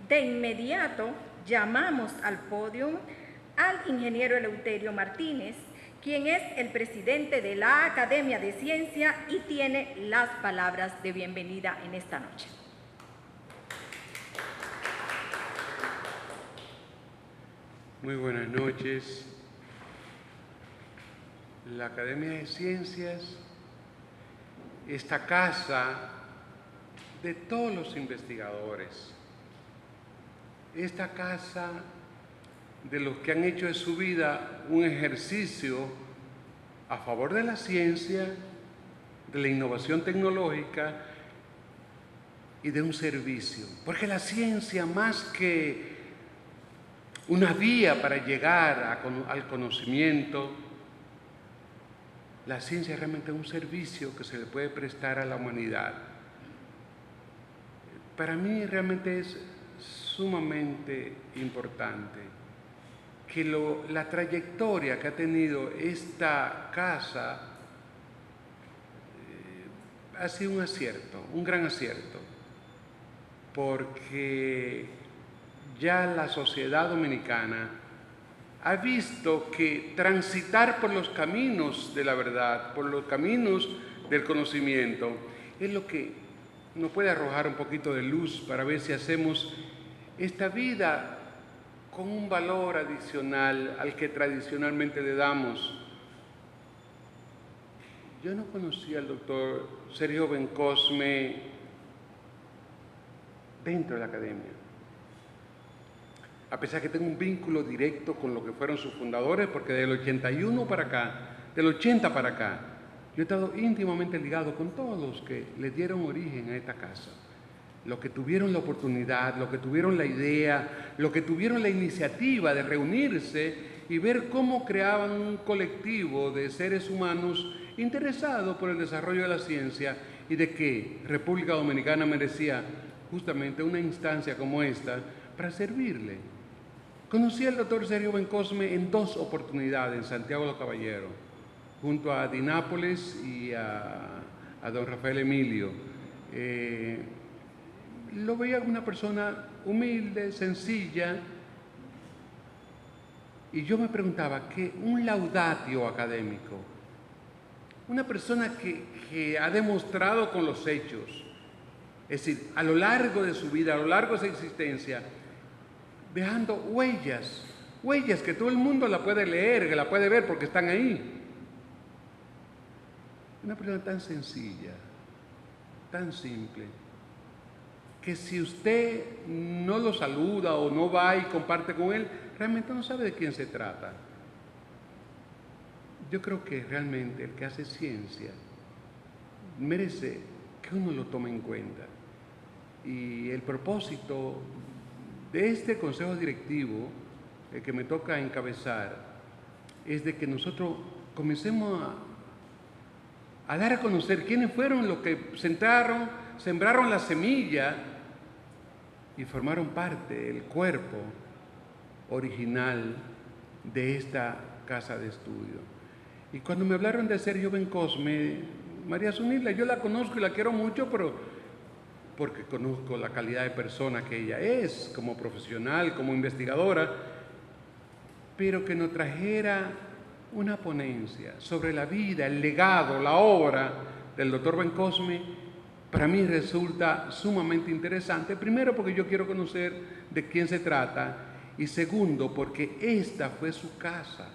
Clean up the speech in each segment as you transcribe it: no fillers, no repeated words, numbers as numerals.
De inmediato llamamos al podio al ingeniero Eleuterio Martínez, quien es el presidente de la Academia de Ciencia y tiene las palabras de bienvenida en esta noche. Muy buenas noches. La Academia de Ciencias, esta casa de todos los investigadores, esta casa de los que han hecho de su vida un ejercicio a favor de la ciencia, de la innovación tecnológica y de un servicio. Porque la ciencia, más que una vía para llegar al conocimiento, la ciencia es realmente un servicio que se le puede prestar a la humanidad. Para mí realmente es sumamente importante que la trayectoria que ha tenido esta casa ha sido un acierto, un gran acierto, porque ya la sociedad dominicana ha visto que transitar por los caminos de la verdad, por los caminos del conocimiento, es lo que nos puede arrojar un poquito de luz para ver si hacemos esta vida con un valor adicional al que tradicionalmente le damos. Yo no conocía al doctor Sergio Bencosme dentro de la academia, a pesar que tengo un vínculo directo con lo que fueron sus fundadores, porque del 81 para acá, del 80 para acá, yo he estado íntimamente ligado con todos los que le dieron origen a esta casa, los que tuvieron la oportunidad, los que tuvieron la idea, los que tuvieron la iniciativa de reunirse y ver cómo creaban un colectivo de seres humanos interesados por el desarrollo de la ciencia y de que República Dominicana merecía justamente una instancia como esta para servirle. Conocí al doctor Sergio Bencosme en 2 oportunidades en Santiago de los Caballeros, junto a Dinápolis y a don Rafael Emilio. Lo veía como una persona humilde, sencilla, y yo me preguntaba, ¿qué un laudatio académico? Una persona que ha demostrado con los hechos, es decir, a lo largo de su vida, a lo largo de su existencia, dejando huellas que todo el mundo la puede leer, que la puede ver porque están ahí. Una persona tan sencilla, tan simple, que si usted no lo saluda o no va y comparte con él, realmente no sabe de quién se trata. Yo creo que realmente el que hace ciencia merece que uno lo tome en cuenta. Y el propósito de este consejo directivo, el que me toca encabezar, es de que nosotros comencemos a dar a conocer quiénes fueron los que sembraron la semilla y formaron parte del cuerpo original de esta casa de estudio. Y cuando me hablaron de Sergio Bencosme, María Zunila, yo la conozco y la quiero mucho, pero porque conozco la calidad de persona que ella es, como profesional, como investigadora, pero que nos trajera una ponencia sobre la vida, el legado, la obra del doctor Bencosme, para mí resulta sumamente interesante. Primero, porque yo quiero conocer de quién se trata, y segundo, porque esta fue su casa.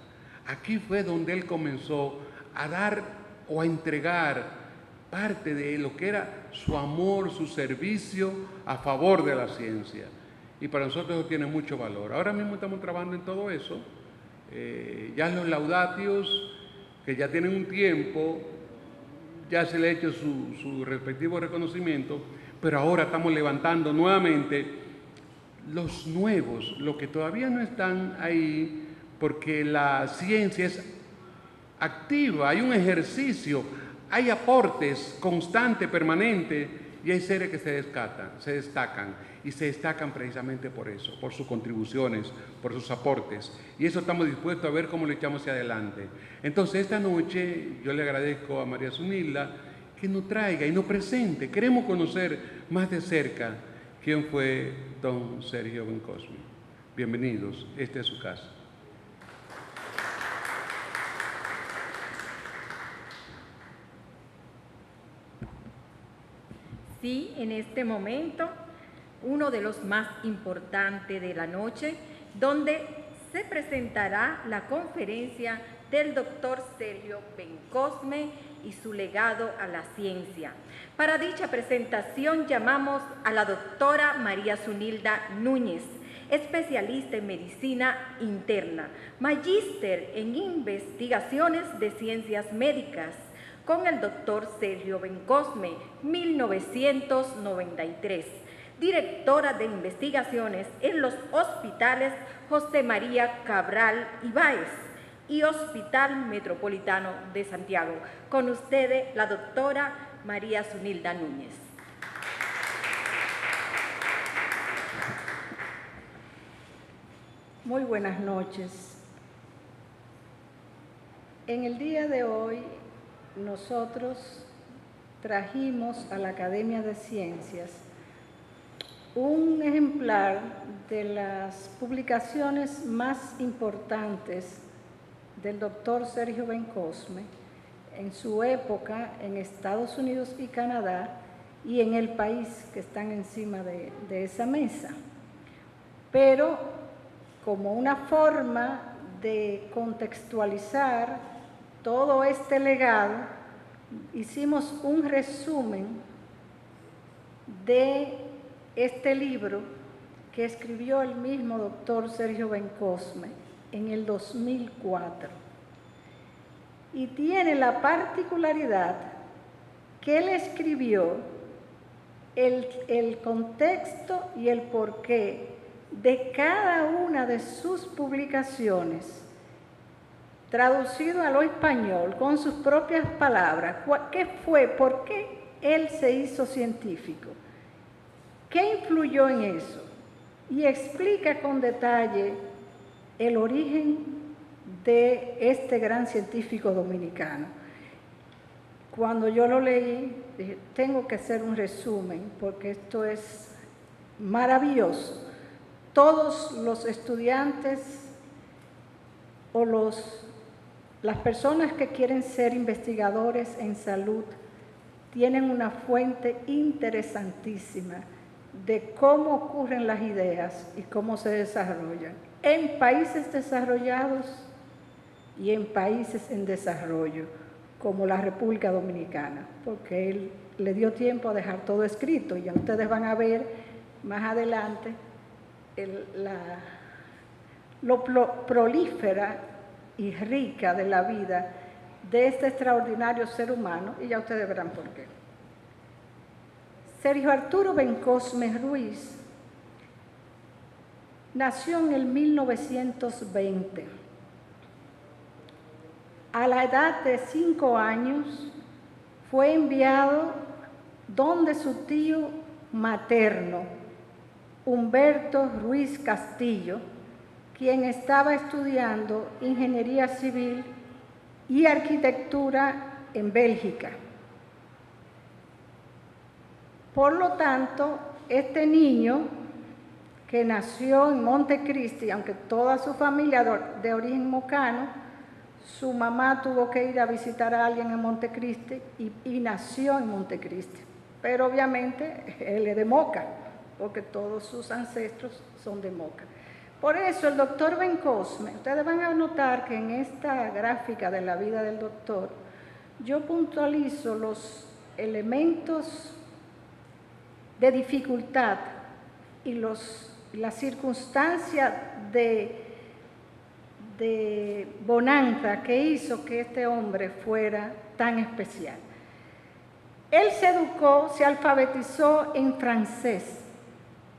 Aquí fue donde él comenzó a dar o a entregar parte de lo que era su amor, su servicio a favor de la ciencia. Y para nosotros eso tiene mucho valor. Ahora mismo estamos trabajando en todo eso. Ya los laudatios, que ya tienen un tiempo, ya se le ha hecho su respectivo reconocimiento, pero ahora estamos levantando nuevamente los nuevos, los que todavía no están ahí, porque la ciencia es activa, hay un ejercicio, hay aportes constantes, permanentes, y hay seres que se destacan precisamente por eso, por sus contribuciones, por sus aportes, y eso estamos dispuestos a ver cómo lo echamos hacia adelante. Entonces, esta noche yo le agradezco a María Zunila que nos traiga y nos presente. Queremos conocer más de cerca ¿Quién fue don Sergio Bencosme? Bienvenidos, esta es su casa. Sí, en este momento, uno de los más importantes de la noche, donde se presentará la conferencia del doctor Sergio Bencosme y su legado a la ciencia. Para dicha presentación llamamos a la doctora María Zunilda Núñez, especialista en medicina interna, magíster en investigaciones de ciencias médicas, con el doctor Sergio Bencosme, 1993, directora de investigaciones en los hospitales José María Cabral Ibáez y Hospital Metropolitano de Santiago. Con ustedes, la doctora María Zunilda Núñez. Muy buenas noches. En el día de hoy, nosotros trajimos a la Academia de Ciencias un ejemplar de las publicaciones más importantes del doctor Sergio Bencosme en su época en Estados Unidos y Canadá y en el país, que están encima de esa mesa. Pero como una forma de contextualizar todo este legado, hicimos un resumen de este libro que escribió el mismo doctor Sergio Bencosme en el 2004. Y tiene la particularidad que él escribió el contexto y el porqué de cada una de sus publicaciones, traducido a lo español con sus propias palabras. ¿Qué fue? ¿Por qué él se hizo científico? ¿Qué influyó en eso? Y explica con detalle el origen de este gran científico dominicano. Cuando yo lo leí, dije, tengo que hacer un resumen porque esto es maravilloso. Todos los estudiantes o las personas que quieren ser investigadores en salud tienen una fuente interesantísima de cómo ocurren las ideas y cómo se desarrollan en países desarrollados y en países en desarrollo, como la República Dominicana, porque él le dio tiempo a dejar todo escrito y ya ustedes van a ver más adelante lo prolífera y rica de la vida de este extraordinario ser humano, y ya ustedes verán por qué. Sergio Arturo Bencosme Ruiz nació en el 1920. A la edad de 5 años fue enviado donde su tío materno, Humberto Ruiz Castillo, quien estaba estudiando ingeniería civil y arquitectura en Bélgica. Por lo tanto, este niño, que nació en Montecristi, aunque toda su familia de origen mocano, su mamá tuvo que ir a visitar a alguien en Montecristi y nació en Montecristi. Pero obviamente él es de Moca, porque todos sus ancestros son de Moca. Por eso el doctor Bencosme, ustedes van a notar que en esta gráfica de la vida del doctor, yo puntualizo los elementos de dificultad y las circunstancias de bonanza que hizo que este hombre fuera tan especial. Él se educó, se alfabetizó en francés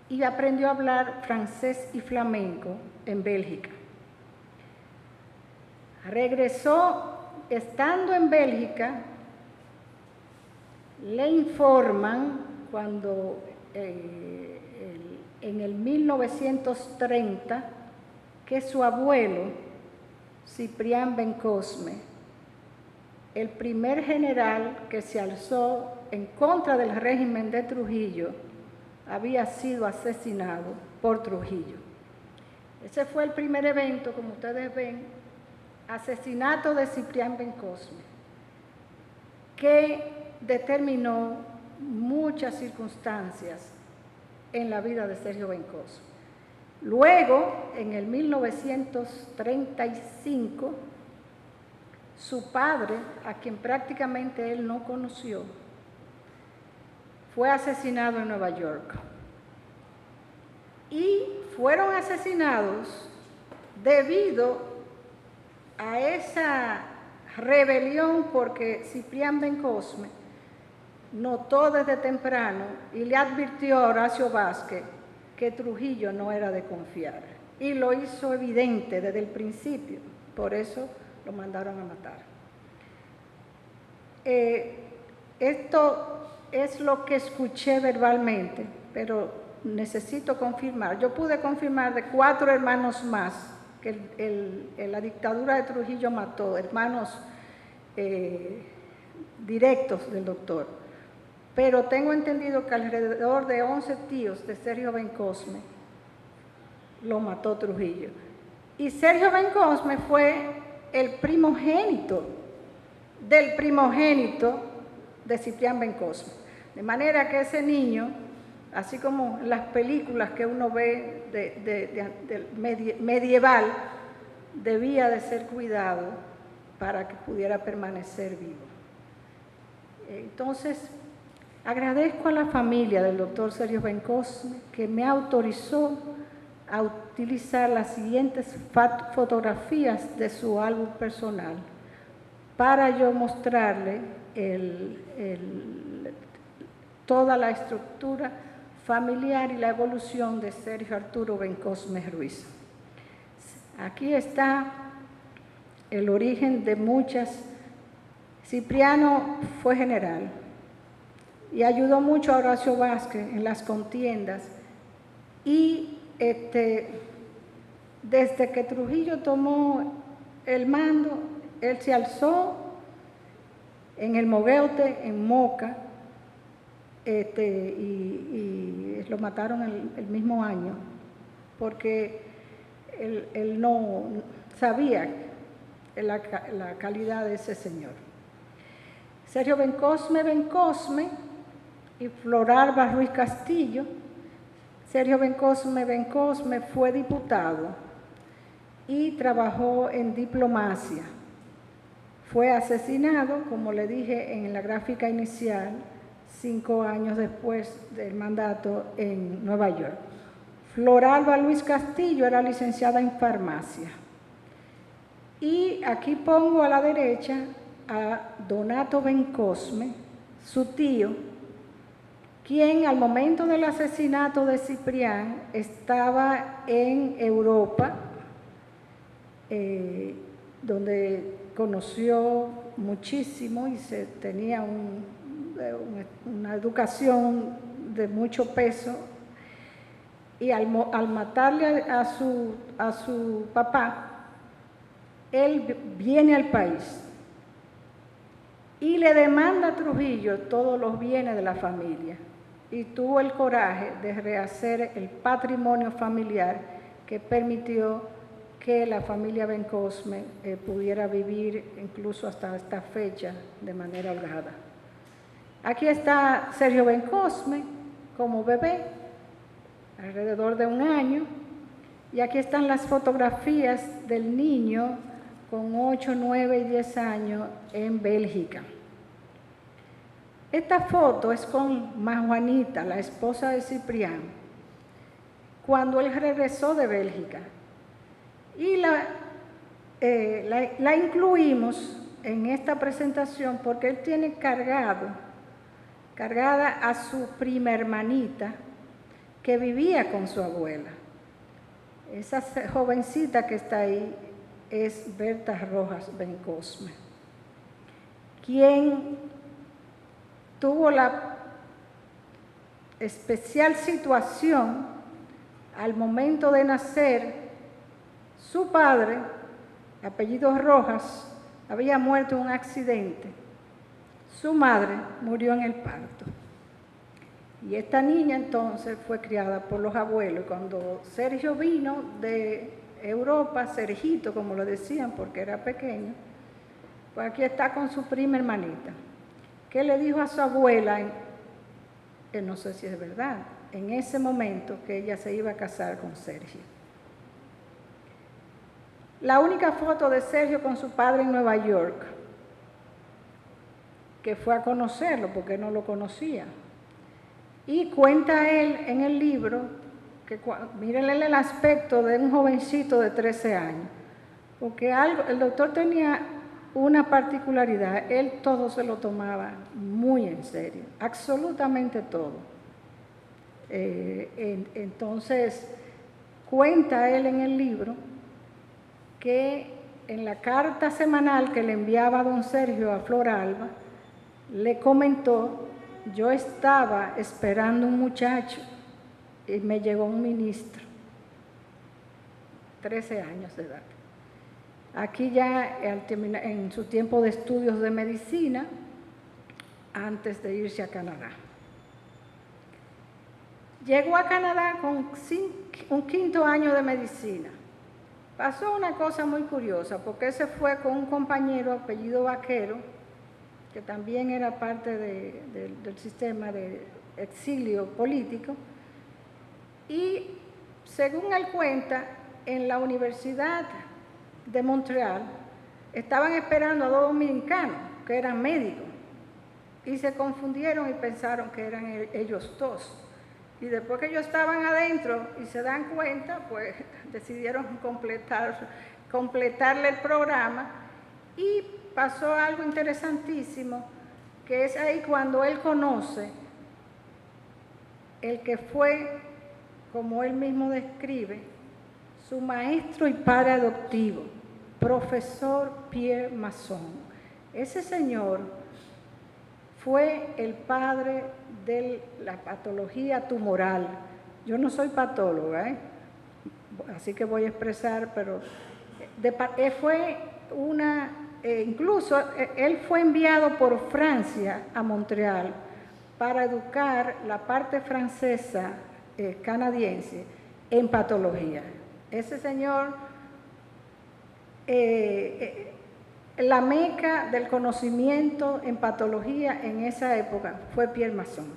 y aprendió a hablar francés y flamenco en Bélgica. Regresó, estando en Bélgica, le informan cuando en el 1930 que su abuelo, Ciprián Bencosme, el primer general que se alzó en contra del régimen de Trujillo, había sido asesinado por Trujillo. Ese fue el primer evento, como ustedes ven, asesinato de Ciprián Bencosme, que determinó muchas circunstancias en la vida de Sergio Bencosme. Luego, en el 1935, su padre, a quien prácticamente él no conoció, fue asesinado en Nueva York. Y fueron asesinados debido a esa rebelión, porque Ciprián Bencosme notó desde temprano y le advirtió a Horacio Vázquez que Trujillo no era de confiar. Y lo hizo evidente desde el principio, por eso lo mandaron a matar. Esto es lo que escuché verbalmente, pero necesito confirmar. Yo pude confirmar de 4 hermanos más que la dictadura de Trujillo mató, hermanos directos del doctor. Pero tengo entendido que alrededor de 11 tíos de Sergio Bencosme lo mató Trujillo. Y Sergio Bencosme fue el primogénito de Ciprián Bencosme. De manera que ese niño, así como en las películas que uno ve medieval, debía de ser cuidado para que pudiera permanecer vivo. Entonces, agradezco a la familia del doctor Sergio Bencosme que me autorizó a utilizar las siguientes fotografías de su álbum personal para yo mostrarle toda la estructura familiar y la evolución de Sergio Arturo Bencosme Ruiz. Aquí está el origen de muchas. Cipriano fue general y ayudó mucho a Horacio Vázquez en las contiendas, y desde que Trujillo tomó el mando, él se alzó en el Mogueote, en Moca, y lo mataron el mismo año, porque él no sabía la calidad de ese señor. Sergio Bencosme y Floralba Ruiz Castillo. Sergio Bencosme fue diputado y trabajó en diplomacia. Fue asesinado, como le dije en la gráfica inicial, 5 años después del mandato en Nueva York. Floralba Ruiz Castillo era licenciada en farmacia. Y aquí pongo a la derecha a Donato Bencosme, su tío, quien al momento del asesinato de Ciprián estaba en Europa, donde conoció muchísimo y tenía una educación de mucho peso, y al matarle a su papá, él viene al país y le demanda a Trujillo todos los bienes de la familia, y tuvo el coraje de rehacer el patrimonio familiar que permitió que la familia Bencosme pudiera vivir incluso hasta esta fecha de manera holgada. Aquí está Sergio Bencosme como bebé, alrededor de 1 año, y aquí están las fotografías del niño con 8, 9 y 10 años en Bélgica. Esta foto es con Juanita, la esposa de Ciprián, cuando él regresó de Bélgica. Y la incluimos en esta presentación porque él tiene cargada a su prima hermanita que vivía con su abuela. Esa jovencita que está ahí es Berta Rojas Bencosme, quien tuvo la especial situación al momento de nacer. Su padre, apellido Rojas, había muerto en un accidente. Su madre murió en el parto. Y esta niña entonces fue criada por los abuelos. Y cuando Sergio vino de Europa, Sergito, como lo decían, porque era pequeño, pues aquí está con su prima hermanita, que le dijo a su abuela, no sé si es verdad, en ese momento que ella se iba a casar con Sergio. La única foto de Sergio con su padre en Nueva York, que fue a conocerlo porque no lo conocía. Y cuenta él en el libro, que mírenle el aspecto de un jovencito de 13 años, porque el doctor tenía una particularidad, él todo se lo tomaba muy en serio, absolutamente todo. Entonces, cuenta él en el libro que en la carta semanal que le enviaba a don Sergio a Flor Alba, le comentó: yo estaba esperando un muchacho y me llegó un ministro, 13 años de edad. Aquí ya en su tiempo de estudios de medicina, antes de irse a Canadá. Llegó a Canadá con un 5.º año de medicina. Pasó una cosa muy curiosa, porque se fue con un compañero apellido Vaquero, que también era parte del sistema de exilio político, y según él cuenta, en la Universidad de Montreal estaban esperando a 2 dominicanos, que eran médicos, y se confundieron y pensaron que eran ellos 2. Y después que ellos estaban adentro y se dan cuenta, pues decidieron completarle el programa, y pasó algo interesantísimo, que es ahí cuando él conoce el que fue, como él mismo describe, su maestro y padre adoptivo, profesor Pierre Masson. Ese señor fue el padre de la patología tumoral. Yo no soy patóloga, así que voy a expresar, pero fue incluso él fue enviado por Francia a Montreal para educar la parte francesa canadiense en patología. Ese señor, la meca del conocimiento en patología en esa época fue Pierre Masson.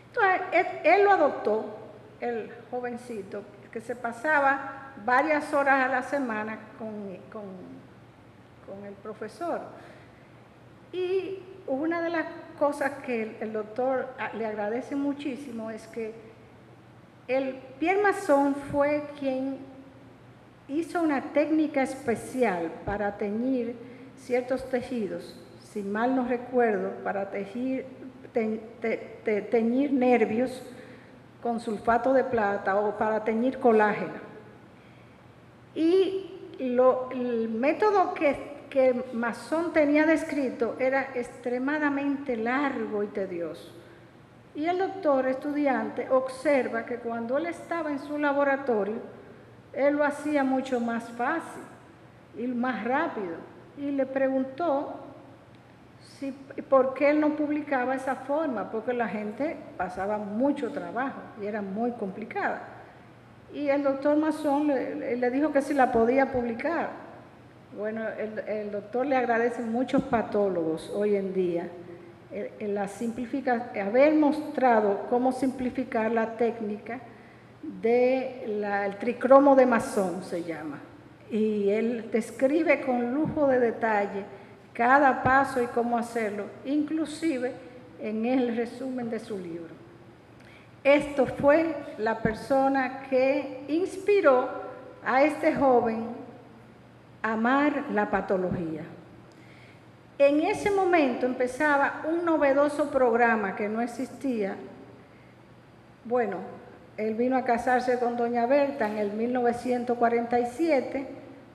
Entonces, él lo adoptó, el jovencito, que se pasaba varias horas a la semana con el profesor. Y una de las cosas que el doctor le agradece muchísimo es que Pierre Masson fue quien hizo una técnica especial para teñir ciertos tejidos, si mal no recuerdo, para teñir nervios con sulfato de plata o para teñir colágeno. Y el método que Masson tenía descrito era extremadamente largo y tedioso. Y el doctor estudiante observa que cuando él estaba en su laboratorio, él lo hacía mucho más fácil y más rápido. Y le preguntó por qué él no publicaba esa forma, porque la gente pasaba mucho trabajo y era muy complicada. Y el doctor Masson le dijo que si la podía publicar. Bueno, el doctor le agradece a muchos patólogos hoy en día haber mostrado cómo simplificar la técnica el tricromo de Masson, se llama. Y él describe con lujo de detalle cada paso y cómo hacerlo, inclusive en el resumen de su libro. Esto fue la persona que inspiró a este joven a amar la patología. En ese momento empezaba un novedoso programa que no existía. Bueno, él vino a casarse con doña Berta en el 1947,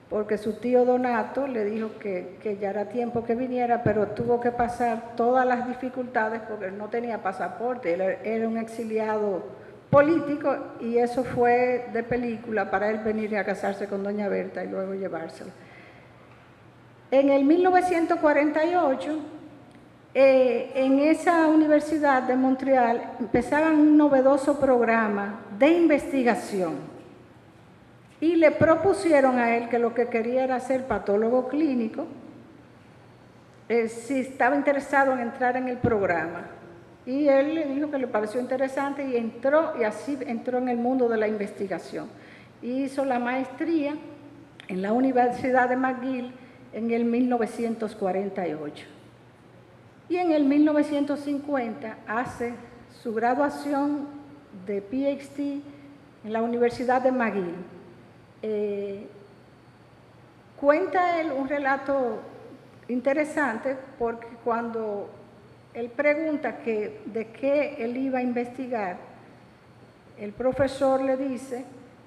porque su tío Donato le dijo que ya era tiempo que viniera, pero tuvo que pasar todas las dificultades porque él no tenía pasaporte, él era un exiliado político, y eso fue de película para él venir a casarse con doña Berta y luego llevársela. En el 1948, en esa Universidad de Montreal empezaban un novedoso programa de investigación y le propusieron a él que lo que quería era ser patólogo clínico, si estaba interesado en entrar en el programa. Y él le dijo que le pareció interesante y entró, y así entró en el mundo de la investigación. Hizo la maestría en la Universidad de McGill en el 1948. Y en el 1950 hace su graduación de PhD en la Universidad de McGill. Cuenta él un relato interesante porque cuando él pregunta de qué él iba a investigar, el profesor le dice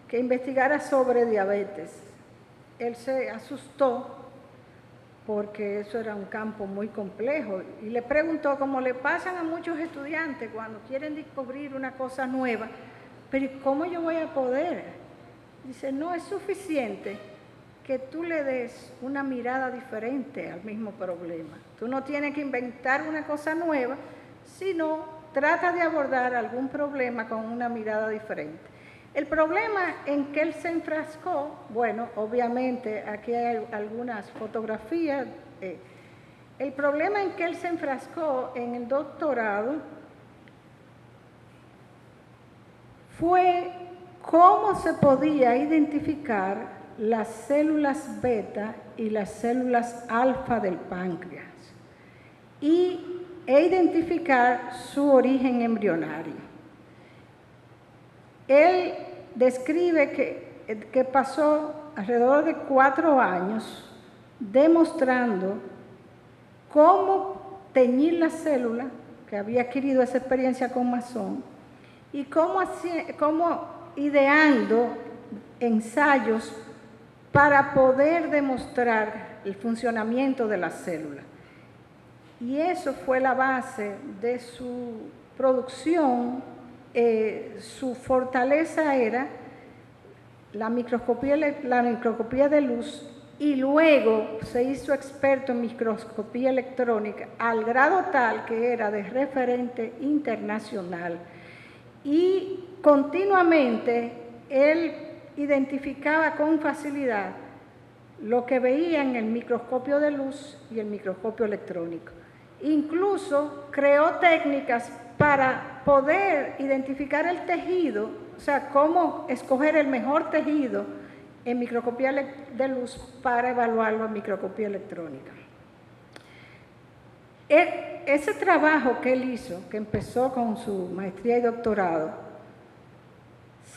que investigara sobre diabetes. Él se asustó porque eso era un campo muy complejo y le preguntó, como le pasan a muchos estudiantes cuando quieren descubrir una cosa nueva, pero ¿cómo yo voy a poder? Dice, no es suficiente que tú le des una mirada diferente al mismo problema. Tú no tienes que inventar una cosa nueva, sino trata de abordar algún problema con una mirada diferente. El problema en que él se enfrascó, bueno, obviamente aquí hay algunas fotografías. El problema en que él se enfrascó en el doctorado fue cómo se podía identificar las células beta y las células alfa del páncreas e identificar su origen embrionario. Él describe que pasó alrededor de 4 años demostrando cómo teñir la célula, que había adquirido esa experiencia con Masson, y cómo ideando ensayos para poder demostrar el funcionamiento de la célula. Y eso fue la base de su producción. Su fortaleza era la microscopía de luz, y luego se hizo experto en microscopía electrónica al grado tal que era de referente internacional. Y continuamente él identificaba con facilidad lo que veía en el microscopio de luz y el microscopio electrónico. Incluso creó técnicas para poder identificar el tejido, o sea, cómo escoger el mejor tejido en microscopía de luz para evaluarlo en microscopía electrónica. Ese trabajo que él hizo, que empezó con su maestría y doctorado,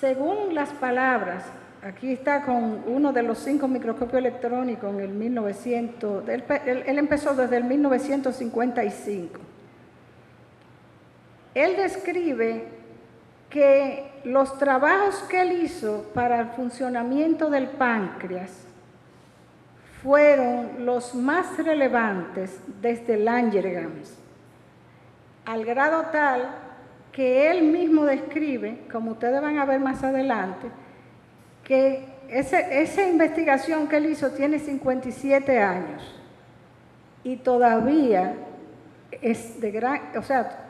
según las palabras, aquí está con uno de los 5 microscopios electrónicos en el 1900, él empezó desde el 1955. Él describe que los trabajos que él hizo para el funcionamiento del páncreas fueron los más relevantes desde Langerhans, al grado tal que él mismo describe, como ustedes van a ver más adelante, que esa investigación que él hizo tiene 57 años y todavía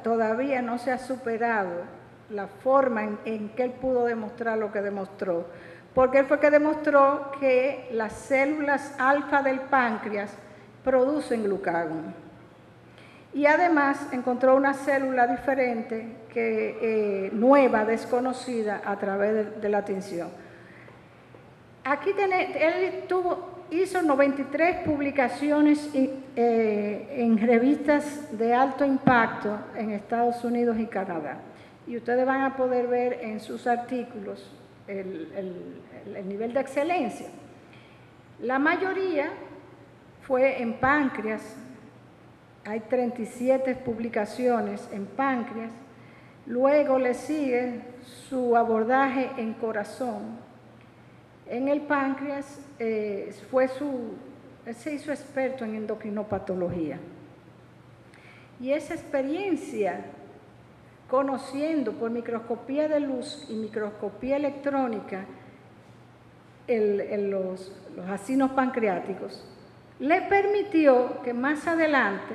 todavía no se ha superado la forma en que él pudo demostrar lo que demostró, porque él fue que demostró que las células alfa del páncreas producen glucagón. Y además encontró una célula diferente, nueva, desconocida, a través de la tinción. Aquí él hizo 93 publicaciones en revistas de alto impacto en Estados Unidos y Canadá. Y ustedes van a poder ver en sus artículos el nivel de excelencia. La mayoría fue en páncreas. Hay 37 publicaciones en páncreas. Luego le sigue su abordaje en corazón. En el páncreas él se hizo experto en endocrinopatología. Y esa experiencia, conociendo por microscopía de luz y microscopía electrónica los acinos pancreáticos, le permitió que más adelante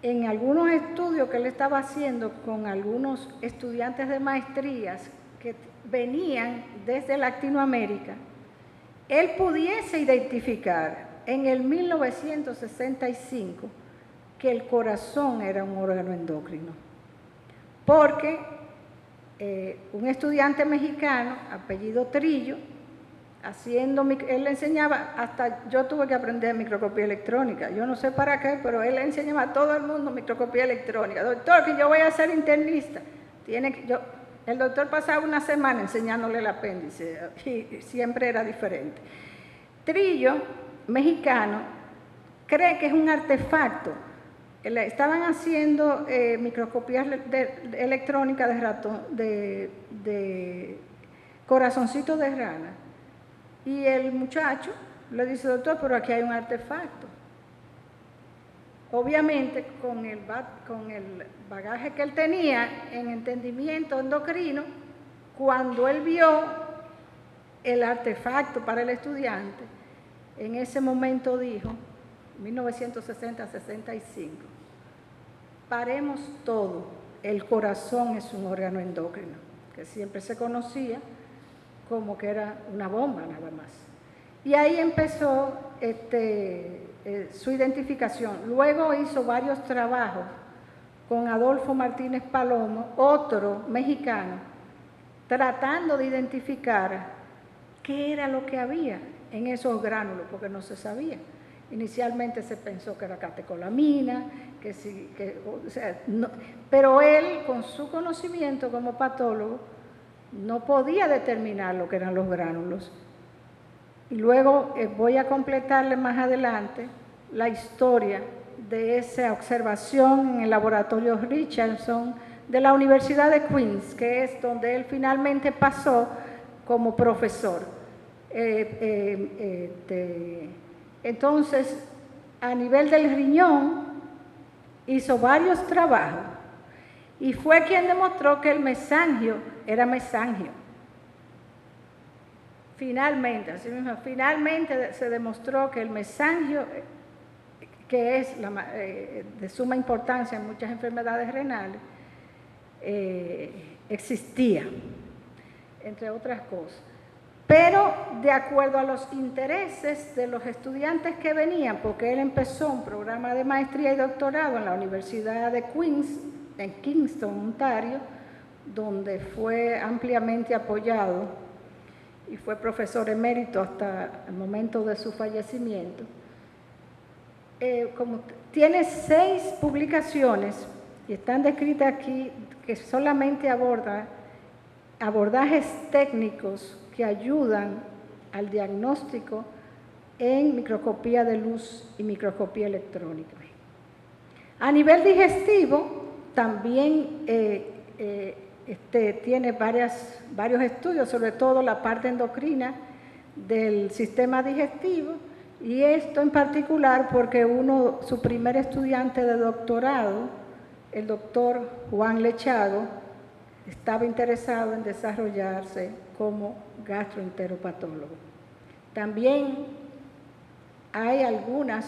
en algunos estudios que él estaba haciendo con algunos estudiantes de maestrías que venían desde Latinoamérica, él pudiese identificar en el 1965 que el corazón era un órgano endocrino. Porque un estudiante mexicano, apellido Trillo, él le enseñaba, hasta yo tuve que aprender microscopía electrónica, yo no sé para qué, pero él le enseñaba a todo el mundo microscopía electrónica. Doctor, que yo voy a ser internista. El doctor pasaba una semana enseñándole el apéndice y siempre era diferente. Trillo, mexicano, cree que es un artefacto. Estaban haciendo microscopías electrónicas de corazoncito de rana. Y el muchacho le dice, doctor, pero aquí hay un artefacto. Obviamente, con el bagaje que él tenía en entendimiento endocrino, cuando él vio el artefacto para el estudiante, en ese momento dijo, 1960-65, paremos todo, el corazón es un órgano endocrino, que siempre se conocía como que era una bomba nada más. Y ahí empezó su identificación. Luego hizo varios trabajos con Adolfo Martínez Palomo, otro mexicano, tratando de identificar qué era lo que había en esos gránulos, porque no se sabía. Inicialmente se pensó que era catecolamina, pero él, con su conocimiento como patólogo, no podía determinar lo que eran los gránulos. Y luego voy a completarle más adelante la historia de esa observación en el laboratorio Richardson de la Universidad de Queens, que es donde él finalmente pasó como profesor. Entonces, a nivel del riñón, hizo varios trabajos y fue quien demostró que el mesangio era mesangio. Finalmente se demostró que el mesangio, que es de suma importancia en muchas enfermedades renales, existía, entre otras cosas. Pero de acuerdo a los intereses de los estudiantes que venían, porque él empezó un programa de maestría y doctorado en la Universidad de Queens, en Kingston, Ontario, donde fue ampliamente apoyado y fue profesor emérito hasta el momento de su fallecimiento. Tiene 6 publicaciones y están descritas aquí que solamente abordan abordajes técnicos que ayudan al diagnóstico en microscopía de luz y microscopía electrónica. A nivel digestivo, también tiene varios estudios, sobre todo la parte endocrina del sistema digestivo, y esto en particular porque su primer estudiante de doctorado, el doctor Juan Lechago, estaba interesado en desarrollarse como gastroenteropatólogo. También hay algunos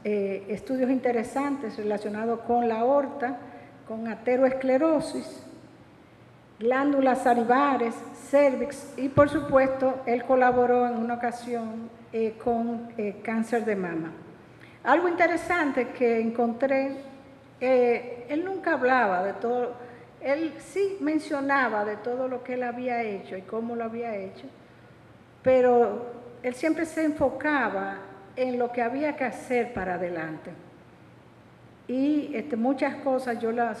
estudios interesantes relacionados con la aorta, con ateroesclerosis, glándulas salivares, cervix y por supuesto él colaboró en una ocasión con cáncer de mama. Algo interesante que encontré, él nunca hablaba de todo, él sí mencionaba de todo lo que él había hecho y cómo lo había hecho, pero él siempre se enfocaba en lo que había que hacer para adelante. Y muchas cosas yo la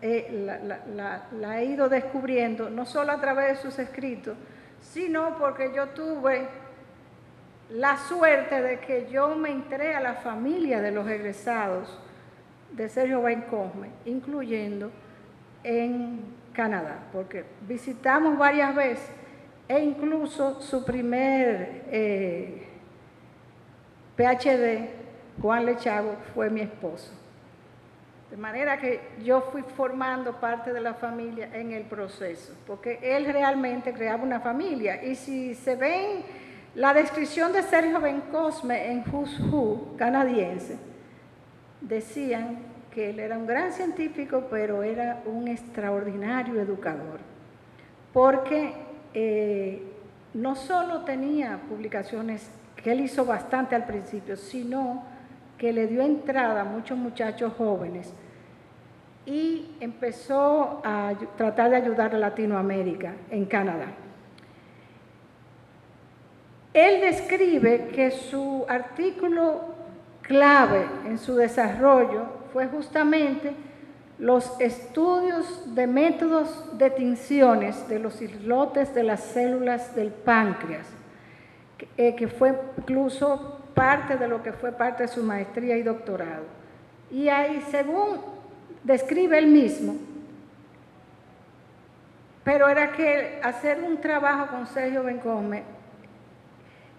he ido descubriendo, no solo a través de sus escritos, sino porque yo tuve la suerte de que yo me entré a la familia de los egresados de Sergio Baume, incluyendo en Canadá, porque visitamos varias veces e incluso su primer PhD, Juan Lechago, fue mi esposo. De manera que yo fui formando parte de la familia en el proceso, porque él realmente creaba una familia. Y si se ven la descripción de Sergio Baume en Who's Who canadiense, decían que él era un gran científico, pero era un extraordinario educador, porque no solo tenía publicaciones, que él hizo bastante al principio, sino que le dio entrada a muchos muchachos jóvenes y empezó a tratar de ayudar a Latinoamérica en Canadá. Él describe que su artículo clave en su desarrollo fue justamente los estudios de métodos de tinciones de los islotes de las células del páncreas, que fue incluso parte de lo que fue parte de su maestría y doctorado. Y ahí, según describe él mismo, pero era que hacer un trabajo con Sergio Bencosme,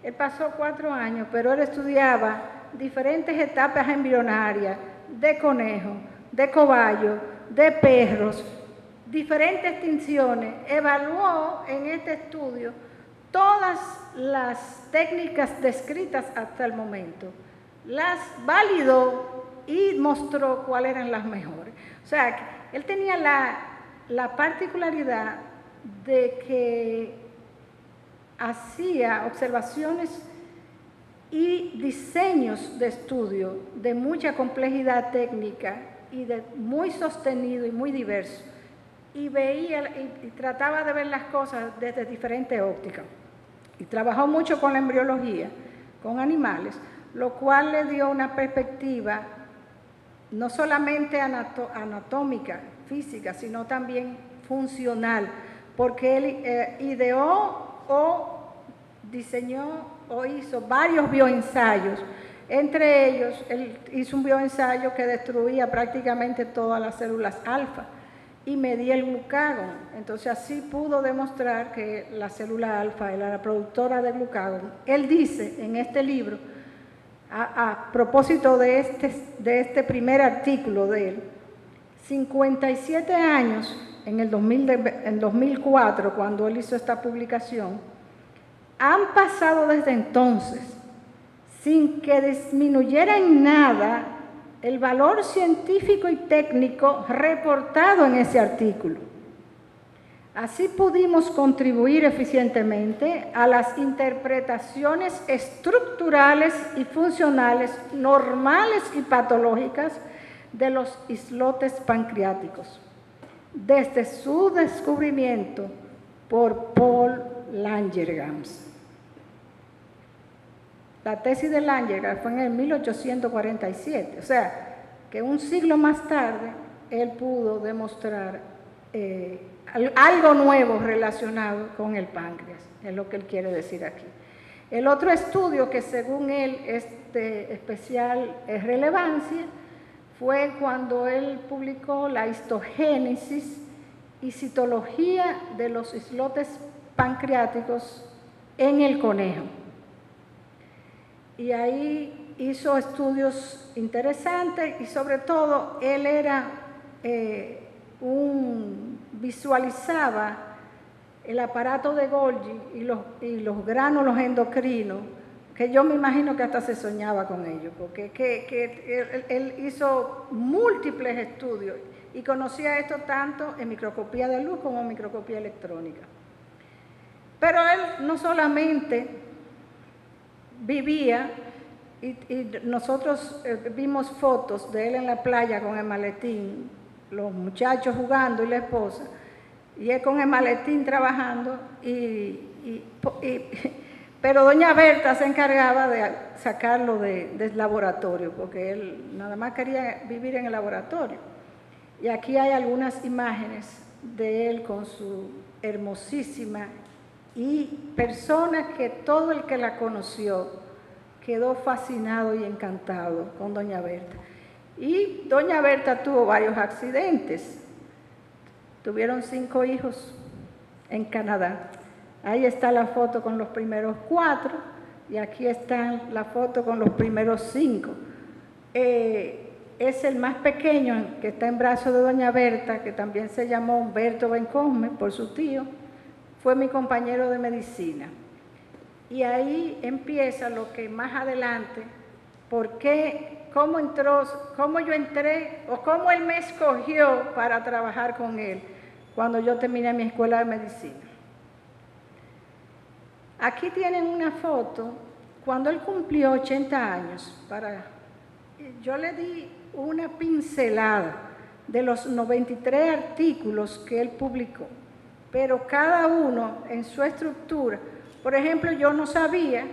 él pasó 4 años, pero él estudiaba diferentes etapas embrionarias de conejos, de cobayos, de perros, diferentes tinciones. Evaluó en este estudio todas las técnicas descritas hasta el momento, las validó y mostró cuáles eran las mejores. O sea, él tenía la particularidad de que hacía observaciones y diseños de estudio de mucha complejidad técnica y de muy sostenido y muy diverso, y veía y trataba de ver las cosas desde diferentes ópticas, y trabajó mucho con la embriología, con animales, lo cual le dio una perspectiva no solamente anatómica, física, sino también funcional, porque él ideó o diseñó o hizo varios bioensayos. Entre ellos, él hizo un bioensayo que destruía prácticamente todas las células alfa y medía el glucagón. Entonces así pudo demostrar que la célula alfa era la productora de glucagón. Él dice en este libro, a propósito de este primer artículo de él, 57 años en el 2004, cuando él hizo esta publicación, han pasado desde entonces sin que disminuyera en nada el valor científico y técnico reportado en ese artículo. Así pudimos contribuir eficientemente a las interpretaciones estructurales y funcionales normales y patológicas de los islotes pancreáticos, desde su descubrimiento por Paul Langerhans. La tesis de Langerhans fue en el 1847, o sea, que un siglo más tarde él pudo demostrar algo nuevo relacionado con el páncreas, es lo que él quiere decir aquí. El otro estudio que según él es de especial relevancia fue cuando él publicó la histogénesis y citología de los islotes pancreáticos en el conejo. Y ahí hizo estudios interesantes y sobre todo él era visualizaba el aparato de Golgi y los gránulos endocrinos, que yo me imagino que hasta se soñaba con ellos, porque él hizo múltiples estudios y conocía esto tanto en microscopía de luz como en microscopía electrónica. Pero él no solamente vivía, y nosotros vimos fotos de él en la playa con el maletín, los muchachos jugando y la esposa, y él con el maletín trabajando, pero doña Berta se encargaba de sacarlo del laboratorio, porque él nada más quería vivir en el laboratorio. Y aquí hay algunas imágenes de él con su hermosísima y persona que todo el que la conoció quedó fascinado y encantado con doña Berta. Y doña Berta tuvo varios accidentes. Tuvieron 5 hijos en Canadá. Ahí está la foto con los primeros 4 y aquí está la foto con los primeros 5. Es el más pequeño que está en brazos de doña Berta, que también se llamó Humberto Bencosme por su tío. Fue mi compañero de medicina. Y ahí empieza lo que más adelante, por qué cómo entró, cómo yo entré o cómo él me escogió para trabajar con él cuando yo terminé mi escuela de medicina. Aquí tienen una foto cuando él cumplió 80 años. Yo le di una pincelada de los 93 artículos que él publicó, pero cada uno en su estructura. Por ejemplo, yo no sabía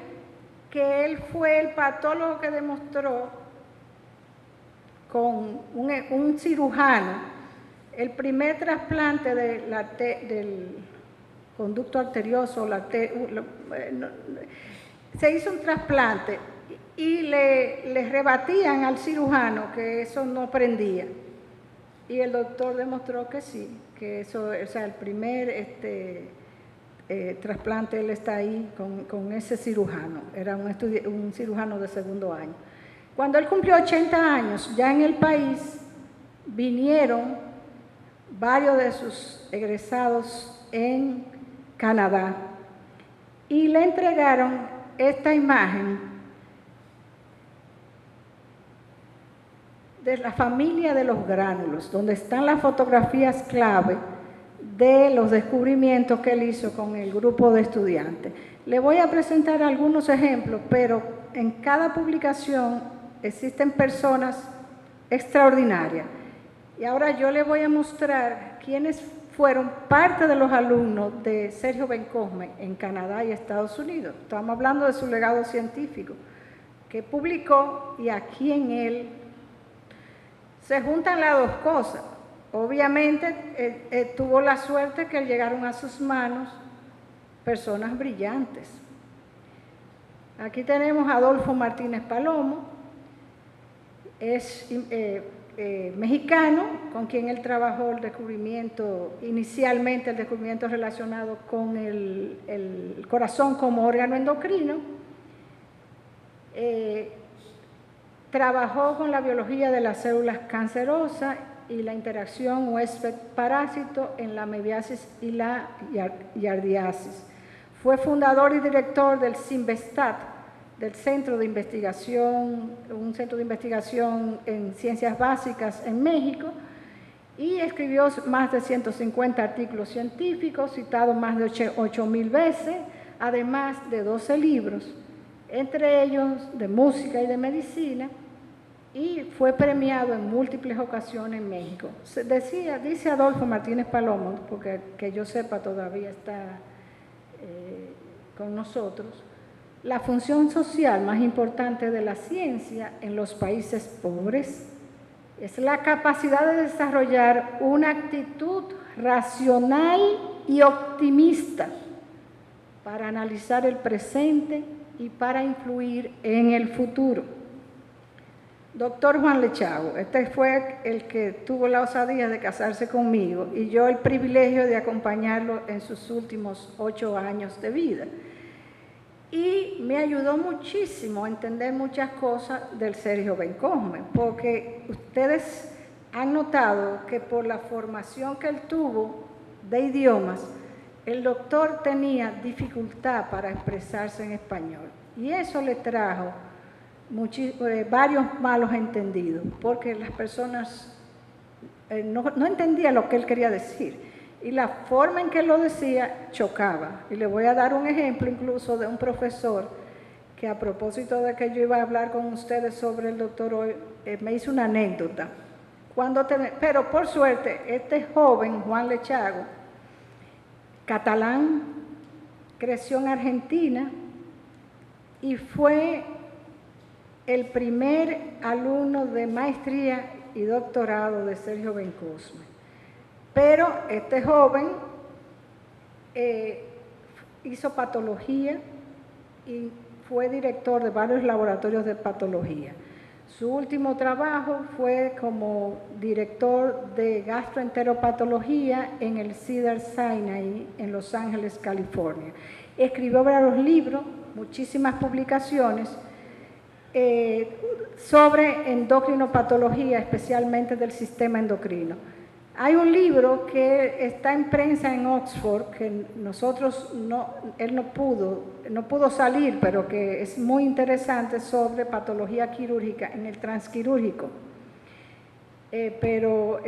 que él fue el patólogo que demostró con un cirujano el primer trasplante del conducto arterioso. Se hizo un trasplante y le rebatían al cirujano que eso no prendía. Y el doctor demostró que sí, que eso, o sea, el primer trasplante, él está ahí con ese cirujano. Era un cirujano de segundo año. Cuando él cumplió 80 años, ya en el país vinieron varios de sus egresados en Canadá y le entregaron esta imagen de la familia de los gránulos, donde están las fotografías clave de los descubrimientos que él hizo con el grupo de estudiantes. Le voy a presentar algunos ejemplos, pero en cada publicación existen personas extraordinarias. Y ahora yo le voy a mostrar quiénes fueron parte de los alumnos de Sergio Bencosme en Canadá y Estados Unidos. Estamos hablando de su legado científico que publicó, y aquí en él se juntan las dos cosas. Obviamente tuvo la suerte que llegaron a sus manos personas brillantes. Aquí tenemos a Adolfo Martínez Palomo, es mexicano, con quien él trabajó el descubrimiento, inicialmente el descubrimiento relacionado con el corazón como órgano endocrino. Trabajó con la biología de las células cancerosas y la interacción huésped-parásito en la amebiasis y la yardiasis. Fue fundador y director del CIMBESTAT, del Centro de Investigación, un centro de investigación en ciencias básicas en México, y escribió más de 150 artículos científicos, citado más de 8.000 veces, además de 12 libros, entre ellos de música y de medicina, y fue premiado en múltiples ocasiones en México. Dice Adolfo Martínez Palomo, porque que yo sepa todavía está con nosotros, la función social más importante de la ciencia en los países pobres es la capacidad de desarrollar una actitud racional y optimista para analizar el presente y para influir en el futuro. Doctor Juan Lechago, este fue el que tuvo la osadía de casarse conmigo y yo el privilegio de acompañarlo en sus últimos 8 años de vida. Y me ayudó muchísimo a entender muchas cosas del Sergio Bencosme, porque ustedes han notado que por la formación que él tuvo de idiomas, el doctor tenía dificultad para expresarse en español. Y eso le trajo varios malos entendidos, porque las personas no entendían lo que él quería decir. Y la forma en que lo decía chocaba. Y le voy a dar un ejemplo incluso de un profesor que, a propósito de que yo iba a hablar con ustedes sobre el doctor hoy, me hizo una anécdota. Pero por suerte, este joven, Juan Lechago, catalán, creció en Argentina y fue el primer alumno de maestría y doctorado de Sergio Bencosme. Pero este joven hizo patología y fue director de varios laboratorios de patología. Su último trabajo fue como director de gastroenteropatología en el Cedars-Sinai en Los Ángeles, California. Escribió varios libros, muchísimas publicaciones sobre endocrinopatología, especialmente del sistema endocrino. Hay un libro que está en prensa en Oxford, que él no pudo salir, pero que es muy interesante sobre patología quirúrgica en el transquirúrgico. Pero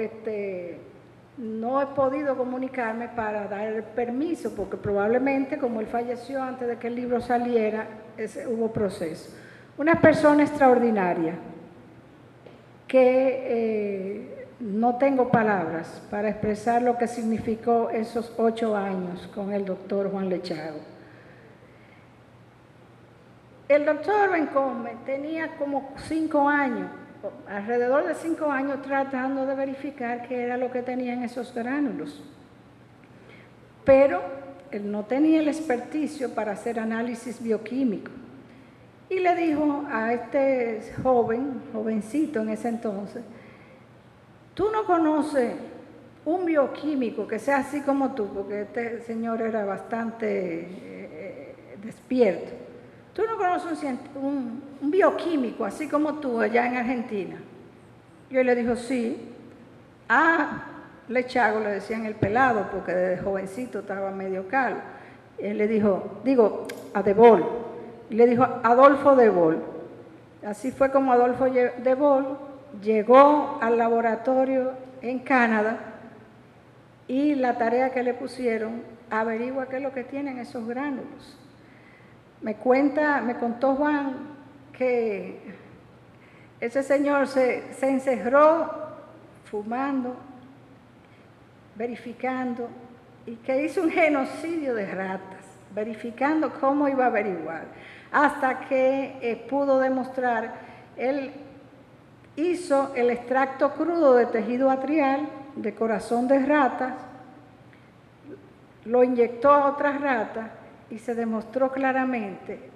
no he podido comunicarme para dar permiso, porque probablemente, como él falleció antes de que el libro saliera, hubo proceso. Una persona extraordinaria que no tengo palabras para expresar lo que significó esos 8 años con el doctor Juan Lechago. El doctor Bencosme tenía como 5 años, alrededor de 5 años, tratando de verificar qué era lo que tenían esos gránulos. Pero él no tenía el experticio para hacer análisis bioquímico. Y le dijo a este jovencito en ese entonces: tú no conoces un bioquímico que sea así como tú, porque este señor era bastante despierto. Tú no conoces un bioquímico así como tú allá en Argentina. Y él le dijo: sí. Lechago le decían el pelado, porque desde jovencito estaba medio calvo. Él le dijo, a Debol. Y le dijo: Adolfo Debol. Así fue como Adolfo Debol llegó al laboratorio en Canadá, y la tarea que le pusieron: averigua qué es lo que tienen esos gránulos. Me contó Juan que ese señor se encerró fumando, verificando, y que hizo un genocidio de ratas, verificando cómo iba a averiguar, hasta que pudo demostrar. Él hizo el extracto crudo de tejido atrial de corazón de ratas, lo inyectó a otras ratas y se demostró claramente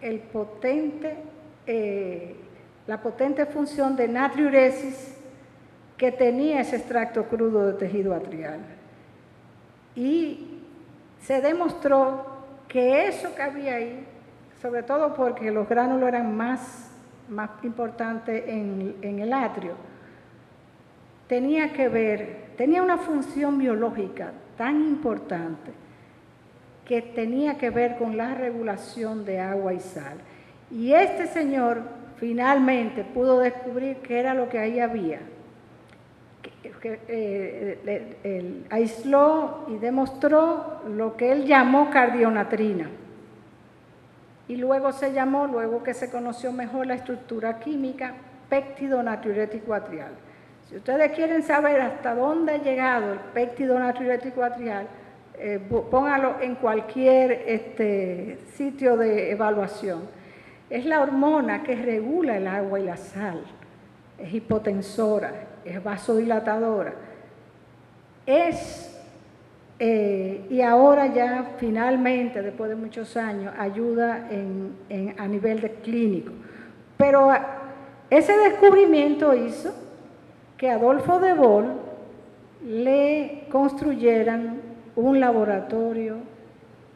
la potente función de natriuresis que tenía ese extracto crudo de tejido atrial. Y se demostró que eso que había ahí, sobre todo porque los gránulos eran más importantes en el atrio, tenía una función biológica tan importante que tenía que ver con la regulación de agua y sal. Y este señor finalmente pudo descubrir qué era lo que ahí había. Él aisló y demostró lo que él llamó cardionatrina. Y luego que se conoció mejor la estructura química, péptido natriurético atrial. Si ustedes quieren saber hasta dónde ha llegado el péptido natriurético atrial, póngalo en cualquier sitio de evaluación. Es la hormona que regula el agua y la sal, es hipotensora, es vasodilatadora. Y ahora ya finalmente, después de muchos años, ayuda a nivel de clínico. Pero ese descubrimiento hizo que Adolfo Debol le construyeran un laboratorio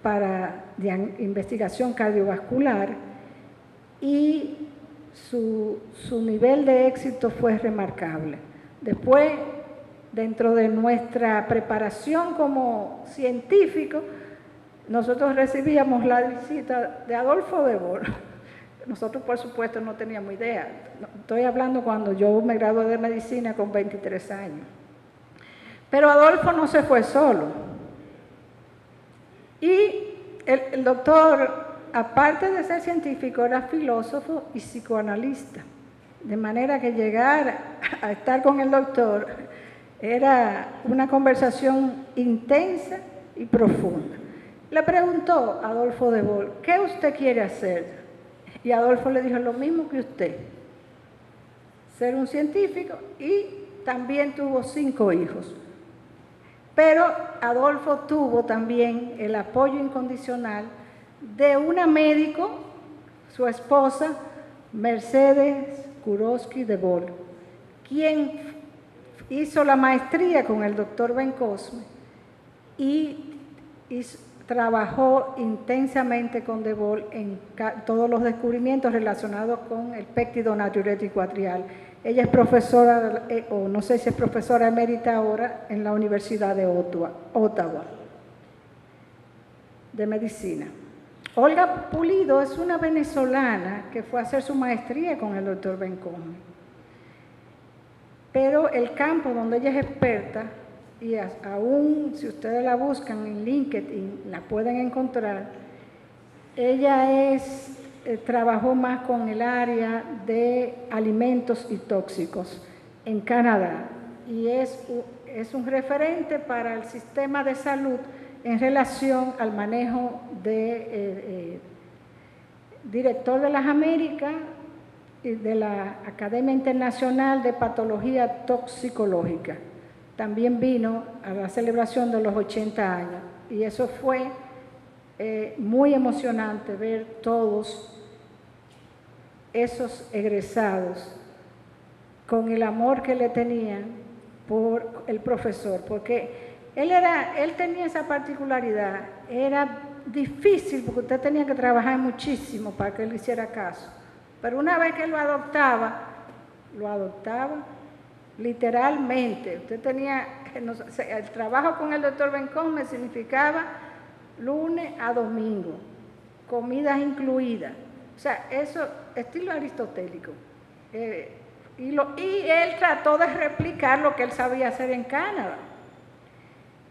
para investigación cardiovascular, y su nivel de éxito fue remarcable. Después, dentro de nuestra preparación como científicos, nosotros recibíamos la visita de Adolfo Debol. Nosotros, por supuesto, no teníamos idea. Estoy hablando cuando yo me gradué de medicina con 23 años. Pero Adolfo no se fue solo. Y el doctor, aparte de ser científico, era filósofo y psicoanalista. De manera que llegar a estar con el doctor era una conversación intensa y profunda. Le preguntó a Adolfo Debol: ¿qué usted quiere hacer? Y Adolfo le dijo: lo mismo que usted, ser un científico, y también tuvo 5 hijos. Pero Adolfo tuvo también el apoyo incondicional de una médico, su esposa, Mercedes Kurowski Debol, quien hizo la maestría con el doctor Bencosme y trabajó intensamente con Debol en todos los descubrimientos relacionados con el péptido natriurético atrial, Ella es profesora, o no sé si es profesora emérita ahora, en la Universidad de Ottawa, de medicina. Olga Pulido es una venezolana que fue a hacer su maestría con el doctor Bencosme. Pero el campo donde ella es experta, y aún si ustedes la buscan en LinkedIn, la pueden encontrar, ella trabajó más con el área de alimentos y tóxicos en Canadá y es un referente para el sistema de salud en relación al manejo de director de las Américas y de la Academia Internacional de Patología Toxicológica. También vino a la celebración de los 80 años y eso fue muy emocionante ver todos esos egresados con el amor que le tenían por el profesor, porque él tenía esa particularidad, era difícil porque usted tenía que trabajar muchísimo para que él hiciera caso, pero una vez que lo adoptaba literalmente. Usted tenía, el trabajo con el doctor Bencosme significaba lunes a domingo, comidas incluidas, o sea, eso, estilo aristotélico. Y él trató de replicar lo que él sabía hacer en Canadá.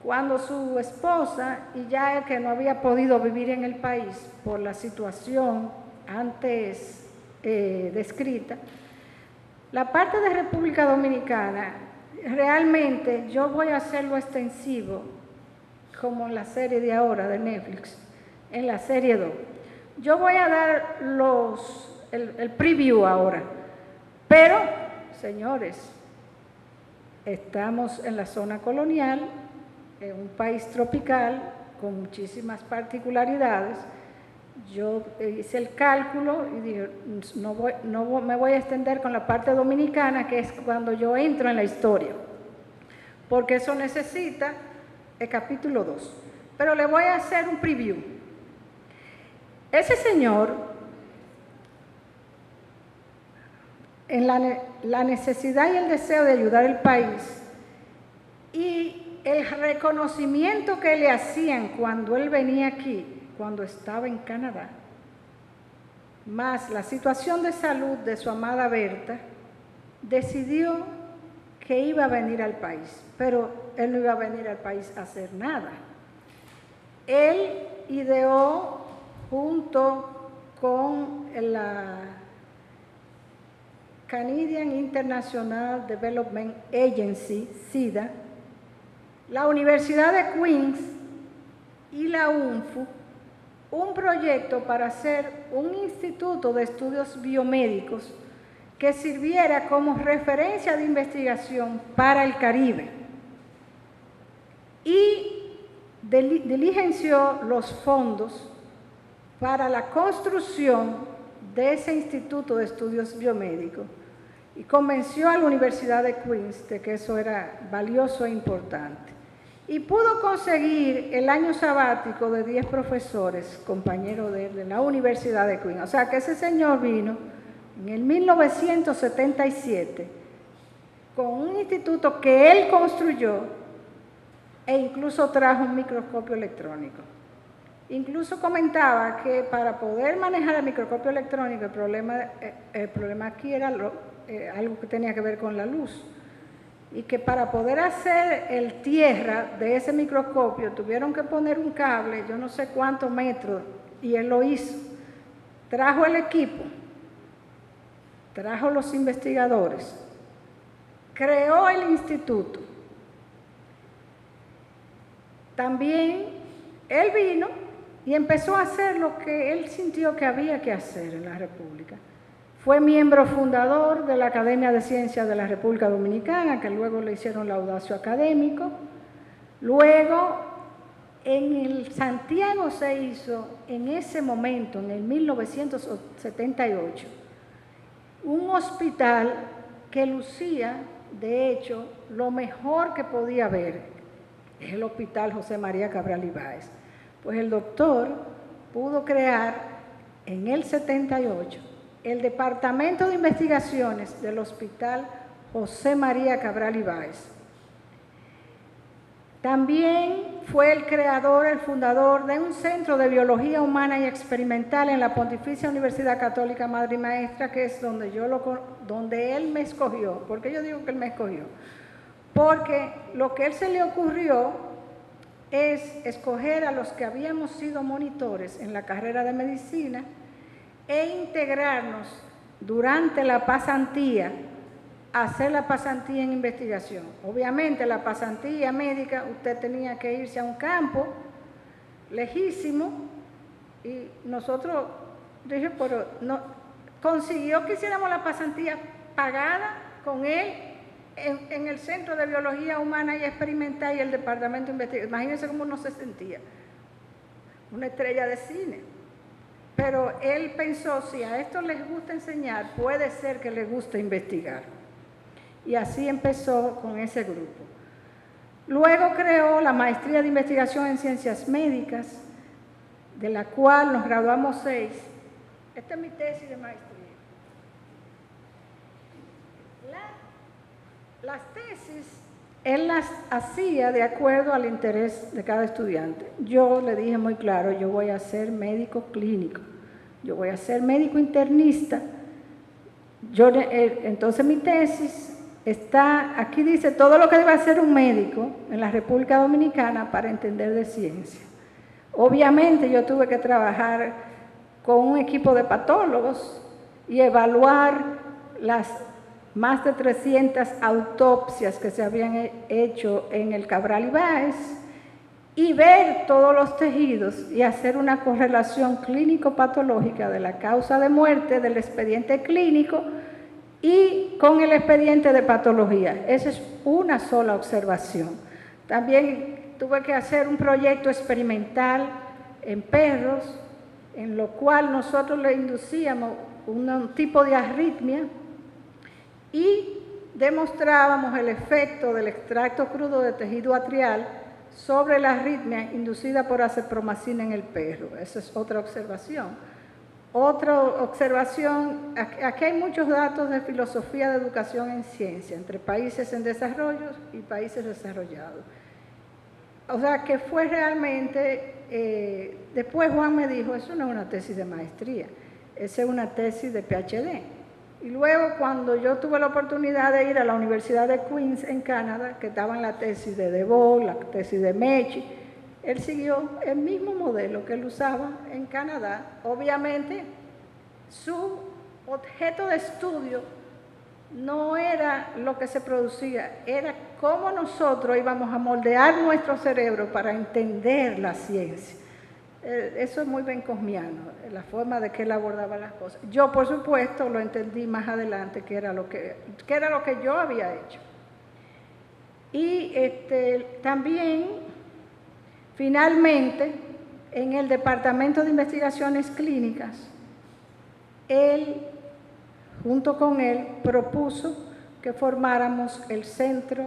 Cuando su esposa, y ya él que no había podido vivir en el país por la situación antes descrita, la parte de República Dominicana, realmente yo voy a hacerlo extensivo, como en la serie de ahora de Netflix, en la serie 2. Yo voy a dar el preview ahora, pero, señores, estamos en la zona colonial, en un país tropical, con muchísimas particularidades. Yo hice el cálculo y dije, no me voy a extender con la parte dominicana, que es cuando yo entro en la historia, porque eso necesita el capítulo 2. Pero le voy a hacer un preview. Ese señor, en la necesidad y el deseo de ayudar al país y el reconocimiento que le hacían cuando él venía aquí, cuando estaba en Canadá, más la situación de salud de su amada Berta, decidió que iba a venir al país, pero él no iba a venir al país a hacer nada. Él ideó, junto con la Canadian International Development Agency, CIDA, la Universidad de Queens y la UNFU, un proyecto para hacer un instituto de estudios biomédicos que sirviera como referencia de investigación para el Caribe. Y diligenció los fondos para la construcción de ese instituto de estudios biomédicos y convenció a la Universidad de Queens de que eso era valioso e importante. Y pudo conseguir el año sabático de 10 profesores, compañeros de él, de la Universidad de Queens. O sea, que ese señor vino en el 1977 con un instituto que él construyó e incluso trajo un microscopio electrónico. Incluso comentaba que para poder manejar el microscopio electrónico, el problema aquí era algo que tenía que ver con la luz. Y que para poder hacer el tierra de ese microscopio tuvieron que poner un cable, yo no sé cuántos metros, y él lo hizo. Trajo el equipo, trajo los investigadores, creó el instituto. También él vino y empezó a hacer lo que él sintió que había que hacer en la República. Fue miembro fundador de la Academia de Ciencias de la República Dominicana, que luego le hicieron laudacio académico. Luego, en el Santiago se hizo, en ese momento, en el 1978, un hospital que lucía, de hecho, lo mejor que podía haber, es el Hospital José María Cabral Ibáez. Pues el doctor pudo crear, en el 78, el Departamento de Investigaciones del Hospital José María Cabral Ibáez. También fue el creador, el fundador de un centro de biología humana y experimental en la Pontificia Universidad Católica Madre y Maestra, que es donde él me escogió. ¿Por qué yo digo que él me escogió? Porque lo que él se le ocurrió es escoger a los que habíamos sido monitores en la carrera de medicina e integrarnos durante la pasantía, hacer la pasantía en investigación. Obviamente la pasantía médica, usted tenía que irse a un campo lejísimo y nosotros, dije, pero no, consiguió que hiciéramos la pasantía pagada con él en el Centro de Biología Humana y Experimental y el Departamento de Investigación. Imagínense cómo uno se sentía, una estrella de cine. Pero él pensó, si a esto les gusta enseñar, puede ser que les guste investigar. Y así empezó con ese grupo. Luego creó la Maestría de Investigación en Ciencias Médicas, de la cual nos graduamos 6. Esta es mi tesis de maestría. Las tesis, él las hacía de acuerdo al interés de cada estudiante. Yo le dije muy claro, yo voy a ser médico clínico, yo voy a ser médico internista. Entonces mi tesis está, aquí dice todo lo que debe hacer un médico en la República Dominicana para entender de ciencia. Obviamente yo tuve que trabajar con un equipo de patólogos y evaluar las más de 300 autopsias que se habían hecho en el Cabral Ibáez y ver todos los tejidos y hacer una correlación clínico-patológica de la causa de muerte del expediente clínico y con el expediente de patología. Esa es una sola observación. También tuve que hacer un proyecto experimental en perros, en lo cual nosotros le inducíamos un tipo de arritmia y demostrábamos el efecto del extracto crudo de tejido atrial sobre la arritmia inducida por acepromacina en el perro. Esa es otra observación. Otra observación, aquí hay muchos datos de filosofía de educación en ciencia, entre países en desarrollo y países desarrollados. O sea, que fue realmente, después Juan me dijo, eso no es una tesis de maestría, esa es una tesis de PhD. Y luego cuando yo tuve la oportunidad de ir a la Universidad de Queens en Canadá, que estaban la tesis de Debord, la tesis de Mechi, él siguió el mismo modelo que él usaba en Canadá. Obviamente, su objeto de estudio no era lo que se producía, era cómo nosotros íbamos a moldear nuestro cerebro para entender la ciencia. Eso es muy bencosmiano, la forma de que él abordaba las cosas. Yo, por supuesto, lo entendí más adelante, que era lo que yo había hecho. Y también, finalmente, en el Departamento de Investigaciones Clínicas, él, junto con él, propuso que formáramos el Centro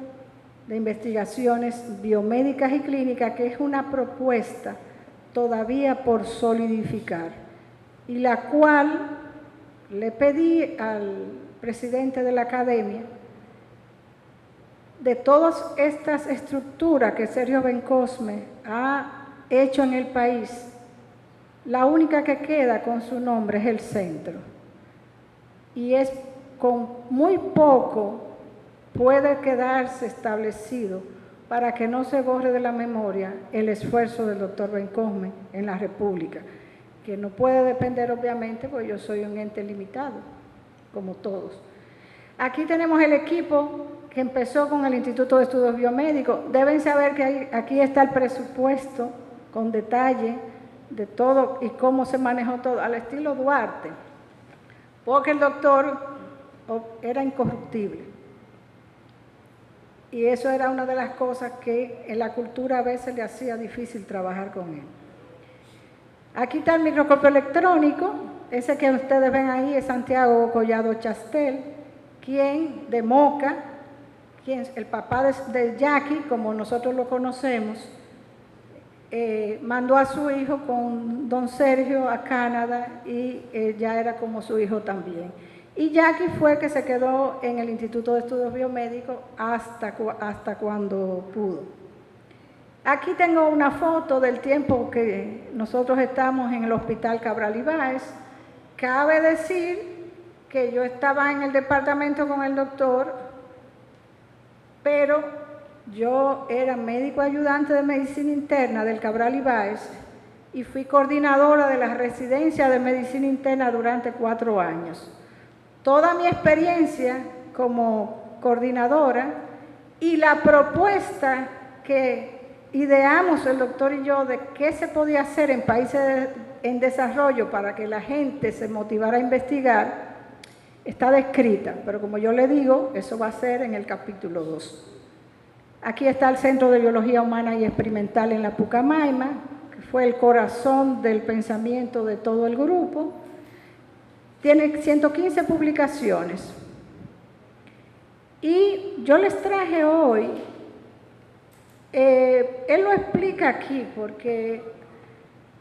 de Investigaciones Biomédicas y Clínicas, que es una propuesta todavía por solidificar, y la cual le pedí al presidente de la academia, de todas estas estructuras que Sergio Bencosme ha hecho en el país, la única que queda con su nombre es el centro, y es con muy poco puede quedarse establecido para que no se borre de la memoria el esfuerzo del doctor Bencosme en la República, que no puede depender obviamente, porque yo soy un ente limitado, como todos. Aquí tenemos el equipo que empezó con el Instituto de Estudios Biomédicos. Deben saber que aquí está el presupuesto con detalle de todo y cómo se manejó todo, al estilo Duarte, porque el doctor era incorruptible. Y eso era una de las cosas que en la cultura a veces le hacía difícil trabajar con él. Aquí está el microscopio electrónico, ese que ustedes ven ahí es Santiago Collado Chastel, quien de Moca, quien el papá de Jackie, como nosotros lo conocemos, mandó a su hijo con don Sergio a Canadá y ya era como su hijo también. Y Jackie fue que se quedó en el Instituto de Estudios Biomédicos hasta cuando pudo. Aquí tengo una foto del tiempo que nosotros estamos en el Hospital Cabral Ibáez. Cabe decir que yo estaba en el departamento con el doctor, pero yo era médico ayudante de medicina interna del Cabral Ibáez y fui coordinadora de la residencia de medicina interna durante 4 años. Toda mi experiencia como coordinadora y la propuesta que ideamos el doctor y yo de qué se podía hacer en países en desarrollo para que la gente se motivara a investigar, está descrita, pero como yo le digo, eso va a ser en el capítulo 2. Aquí está el Centro de Biología Humana y Experimental en la Pucamaima, que fue el corazón del pensamiento de todo el grupo. Tiene 115 publicaciones. Y yo les traje hoy, él lo explica aquí, porque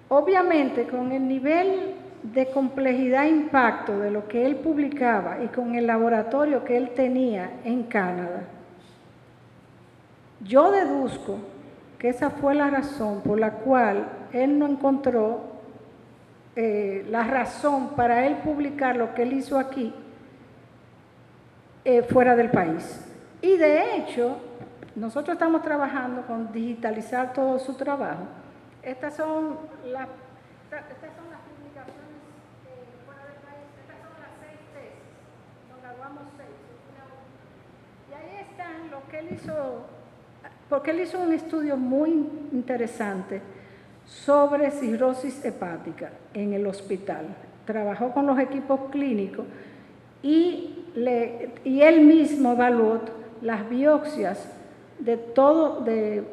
obviamente con el nivel de complejidad e impacto de lo que él publicaba y con el laboratorio que él tenía en Canadá, yo deduzco que esa fue la razón por la cual él no encontró la razón para él publicar lo que él hizo aquí fuera del país. Y de hecho, nosotros estamos trabajando con digitalizar todo su trabajo. Estas son las publicaciones fuera del país. Estas son las 6 tesis. Nos graduamos 6. Y ahí están lo que él hizo, porque él hizo un estudio muy interesante sobre cirrosis hepática en el hospital. Trabajó con los equipos clínicos y él mismo evaluó las biopsias de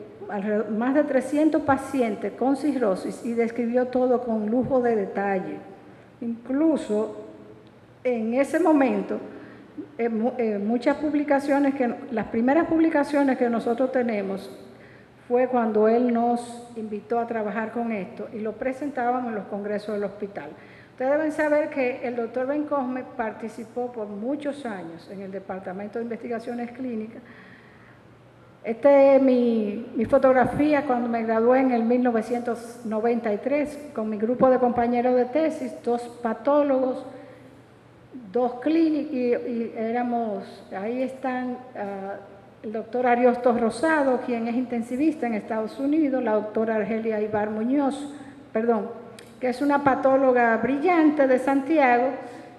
más de 300 pacientes con cirrosis y describió todo con lujo de detalle. Incluso en ese momento, muchas publicaciones, las primeras publicaciones que nosotros tenemos fue cuando él nos invitó a trabajar con esto y lo presentábamos en los congresos del hospital. Ustedes deben saber que el doctor Bencosme participó por muchos años en el Departamento de Investigaciones Clínicas. Esta es mi fotografía cuando me gradué en el 1993 con mi grupo de compañeros de tesis, 2 patólogos, 2 clínicos y éramos, ahí están el doctor Ariosto Rosado, quien es intensivista en Estados Unidos, la doctora Argelia Ibar Muñoz, que es una patóloga brillante de Santiago.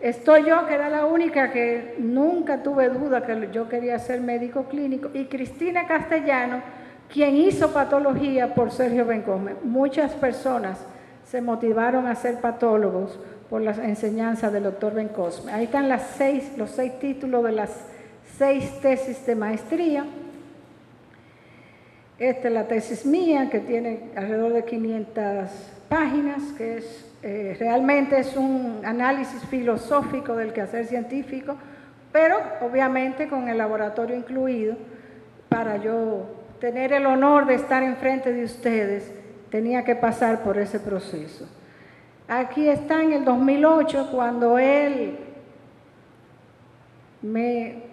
Estoy yo, que era la única que nunca tuve duda que yo quería ser médico clínico, y Cristina Castellano, quien hizo patología por Sergio Bencosme. Muchas personas se motivaron a ser patólogos por las enseñanzas del doctor Bencosme. Ahí están los 6 títulos de las 6 tesis de maestría. Esta es la tesis mía, que tiene alrededor de 500 páginas, que es realmente es un análisis filosófico del quehacer científico, pero obviamente con el laboratorio incluido. Para yo tener el honor de estar enfrente de ustedes, tenía que pasar por ese proceso. Aquí está en el 2008, cuando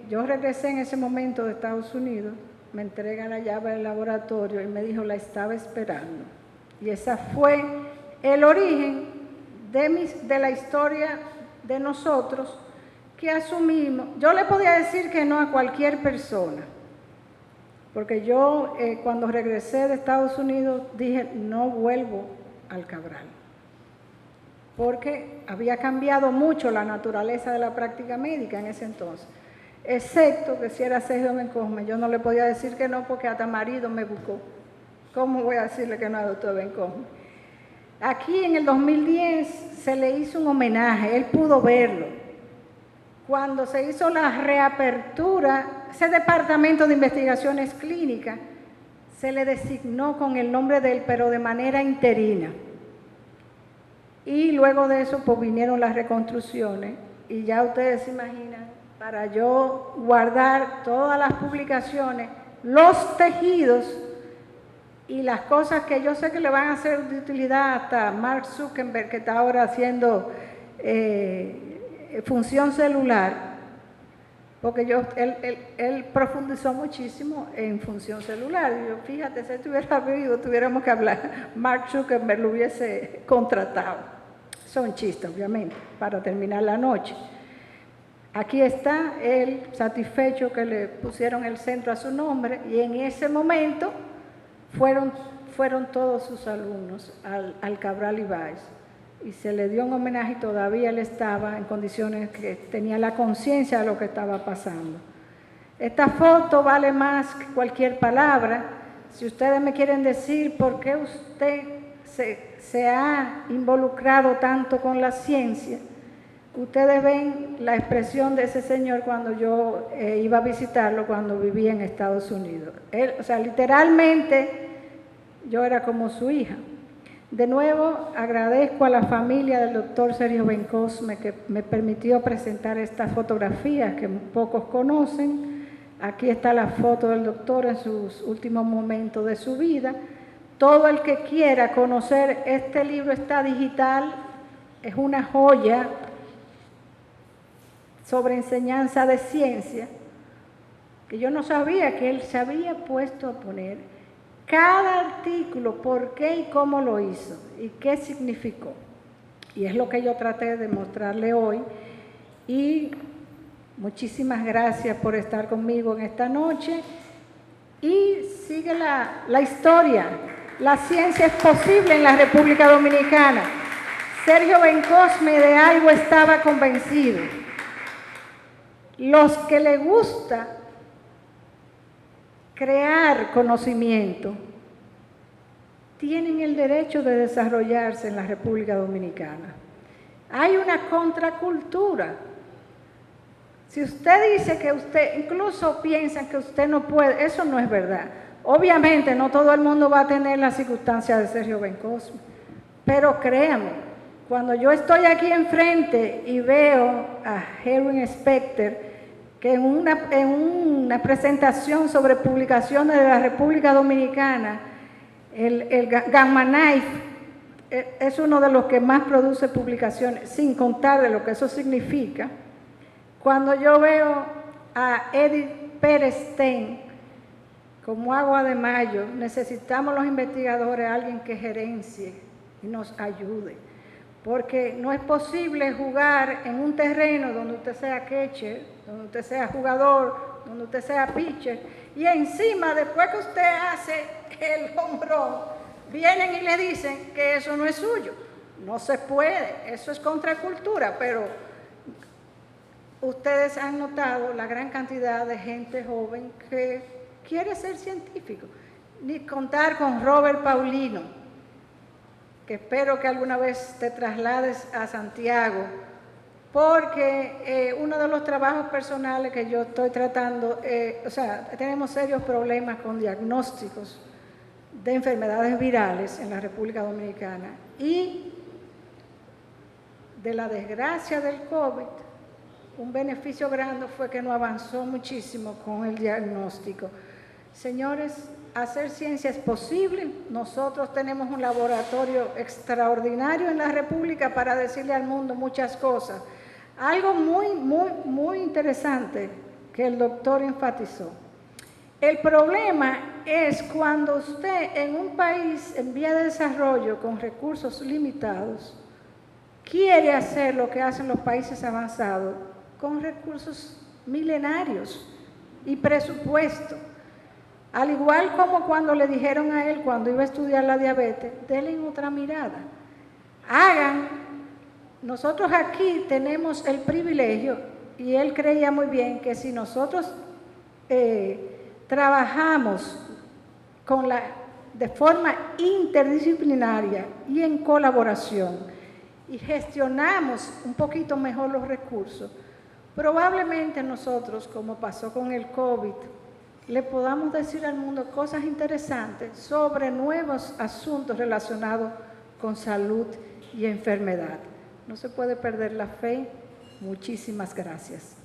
yo regresé en ese momento de Estados Unidos, me entrega la llave del laboratorio y me dijo, la estaba esperando. Y esa fue el origen de la historia de nosotros, que asumimos. Yo le podía decir que no a cualquier persona, porque yo cuando regresé de Estados Unidos dije, no vuelvo al Cabral, porque había cambiado mucho la naturaleza de la práctica médica en ese entonces, excepto que si era Sergio Bencosme, yo no le podía decir que no, porque hasta marido me buscó. ¿Cómo voy a decirle que no al doctor Bencosme? Aquí en el 2010 se le hizo un homenaje, él pudo verlo. Cuando se hizo la reapertura, ese departamento de investigaciones clínicas se le designó con el nombre de él, pero de manera interina. Y luego de eso pues vinieron las reconstrucciones y ya ustedes se imaginan, para yo guardar todas las publicaciones, los tejidos y las cosas que yo sé que le van a ser de utilidad hasta Mark Zuckerberg, que está ahora haciendo función celular, porque él profundizó muchísimo en función celular. Y yo, fíjate, si estuviera vivo, tuviéramos que hablar, Mark Zuckerberg lo hubiese contratado. Son chistes, obviamente, para terminar la noche. Aquí está él satisfecho que le pusieron el centro a su nombre, y en ese momento fueron todos sus alumnos al Cabral Ibáez, y se le dio un homenaje, y todavía él estaba en condiciones que tenía la conciencia de lo que estaba pasando. Esta foto vale más que cualquier palabra. Si ustedes me quieren decir por qué usted se ha involucrado tanto con la ciencia, ustedes ven la expresión de ese señor cuando yo iba a visitarlo cuando vivía en Estados Unidos. Él, o sea, literalmente yo era como su hija. De nuevo, agradezco a la familia del doctor Sergio Bencosme que me permitió presentar estas fotografías que pocos conocen. Aquí está la foto del doctor en sus últimos momentos de su vida. Todo el que quiera conocer este libro está digital, es una joya sobre enseñanza de ciencia, que yo no sabía que él se había puesto a poner cada artículo, por qué y cómo lo hizo y qué significó. Y es lo que yo traté de mostrarle hoy. Y muchísimas gracias por estar conmigo en esta noche. Y sigue la historia. La ciencia es posible en la República Dominicana. Sergio Bencosme de algo estaba convencido. Los que le gusta crear conocimiento tienen el derecho de desarrollarse en la República Dominicana. Hay una contracultura. Si usted dice que usted, incluso piensan que usted no puede, eso no es verdad. Obviamente no todo el mundo va a tener las circunstancias de Sergio Bencosme, pero créame, cuando yo estoy aquí enfrente y veo a Erwin Specter, que en una presentación sobre publicaciones de la República Dominicana, el Gamma Knife es uno de los que más produce publicaciones, sin contar de lo que eso significa. Cuando yo veo a Edith Pérez Stein como agua de mayo, necesitamos los investigadores alguien que gerencie y nos ayude, porque no es posible jugar en un terreno donde usted sea catcher, donde usted sea jugador, donde usted sea pitcher, y encima, después que usted hace el home run, vienen y le dicen que eso no es suyo. No se puede, eso es contracultura, pero ustedes han notado la gran cantidad de gente joven que quiere ser científico. Ni contar con Robert Paulino, que espero que alguna vez te traslades a Santiago, porque uno de los trabajos personales que yo estoy tratando, tenemos serios problemas con diagnósticos de enfermedades virales en la República Dominicana, y de la desgracia del COVID, un beneficio grande fue que no avanzó muchísimo con el diagnóstico. Señores, hacer ciencia es posible. Nosotros tenemos un laboratorio extraordinario en la República para decirle al mundo muchas cosas. Algo muy interesante que el doctor enfatizó. El problema es cuando usted en un país en vía de desarrollo con recursos limitados quiere hacer lo que hacen los países avanzados con recursos milenarios y presupuesto. Al igual como cuando le dijeron a él cuando iba a estudiar la diabetes, denle otra mirada. Nosotros aquí tenemos el privilegio, y él creía muy bien que si nosotros trabajamos de forma interdisciplinaria y en colaboración, y gestionamos un poquito mejor los recursos, probablemente nosotros, como pasó con el COVID, le podamos decir al mundo cosas interesantes sobre nuevos asuntos relacionados con salud y enfermedad. No se puede perder la fe. Muchísimas gracias.